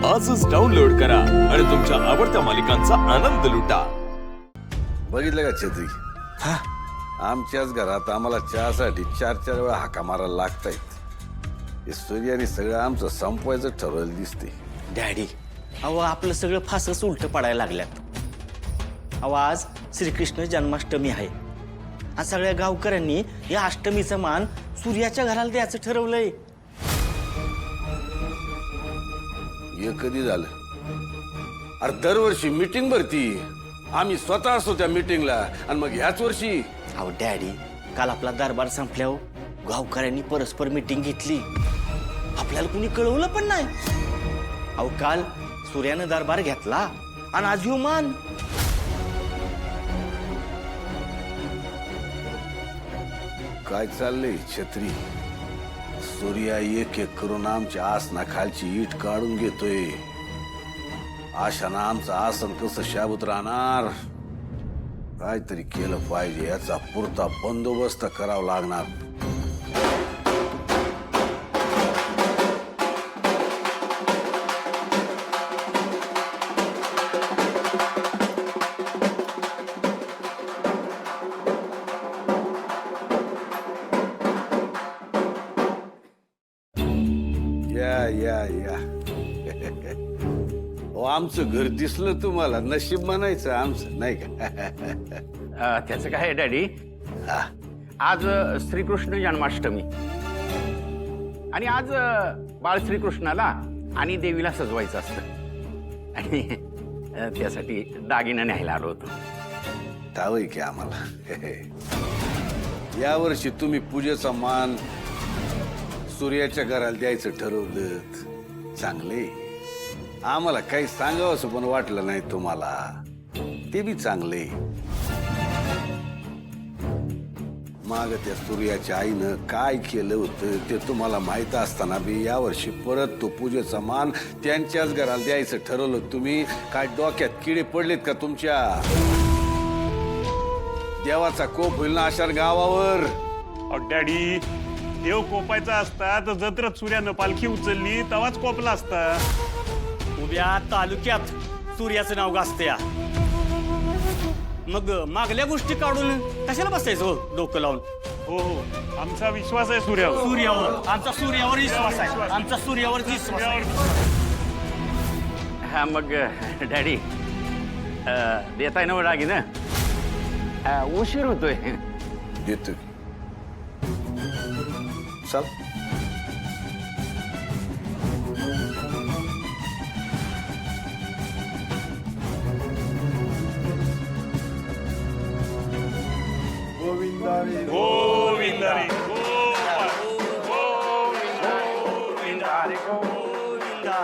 आजच डाउनलोड करा आणि तुमच्या आवडत्या मालिकांचा आनंद लुटा। बघितलं का छत्री? हा, आमच्याच घरात आम्हाला चहासाठी 4-4 वेळा हाका मारायला लागतायत। हे सूर्याने सगळं आमचं संपवायचं ठरवलं दिसते। डॅडी, अहो आपलं सगळं फासच उलट पडायला लागल्यात। अहो आज श्रीकृष्ण जन्माष्टमी आहे आणि सगळ्या गावकऱ्यांनी या अष्टमीचा मान सूर्याच्या घराला द्यायचं ठरवलंय। हे कधी झालं? अरे दरवर्षी मीटिंग भरती, आम्ही स्वतः असतो त्या मीटिंगला, आणि मग ह्याच वर्षी अहो डॅडी, काल आपला दरबार संपल्यावर गावकऱ्यांनी परस्पर मीटिंग घेतली, आपल्याला कुणी कळवलं पण नाही। अहो काल सूर्यानं दरबार घेतला आणि आज ह्यो मान। काय चाललंय छत्री? सूर्या एक एक करून आमच्या आसना खालची ईट काढून घेतोय। आशानं आमचं आसन कसं शाबूत राहणार? काहीतरी केलं पाहिजे, याचा पुरता बंदोबस्त करावा लागणार। या आमचं घर दिसलं तुम्हाला, नशीब म्हणायचं आमचं, नाही का? त्याचं काय आहे डॅडी, आज श्रीकृष्ण जन्माष्टमी आणि आज बाळ श्रीकृष्णाला आणि देवीला सजवायचं असतं, आणि त्यासाठी दागिना न्यायला आलो होतो। ठावय की आम्हाला यावर्षी तुम्ही पूजेचा मान सूर्याच्या घराला द्यायचं ठरवलं, चांगले। आम्हाला काही सांगावं असं पण वाटलं नाही तुम्हाला, ते बी चांगले। माग त्या सूर्याच्या आईनं काय केलं होतं ते तुम्हाला माहित असताना बी यावर्षी परत तो पूजेचा मान त्यांच्याच घराला द्यायचं ठरवलं तुम्ही। काय डोक्यात किडे पडलेत का तुमच्या? देवाचा कोप होईल ना अशा गावावर? डॅडी, देव कोपायचा असता तर जत्रच सूर्यानं पालखी उचलली तवाच कोपला असता। उभ्या तालुक्यात सूर्याचं नाव गाजतया, मग मागल्या गोष्टी काढून कशाला बसायचं हो डोकं लावून? हो हो, आमचा विश्वास आहे सूर्यावर। सूर्यावर आमचा सूर्यावर विश्वास आहे, आमचा सूर्यावर विश्वास आहे। हा मग डॅडी, देताय ना दागिना? उशीर होतोय। देतो, चल। गोविंदारी गोविंदारी गोविंदा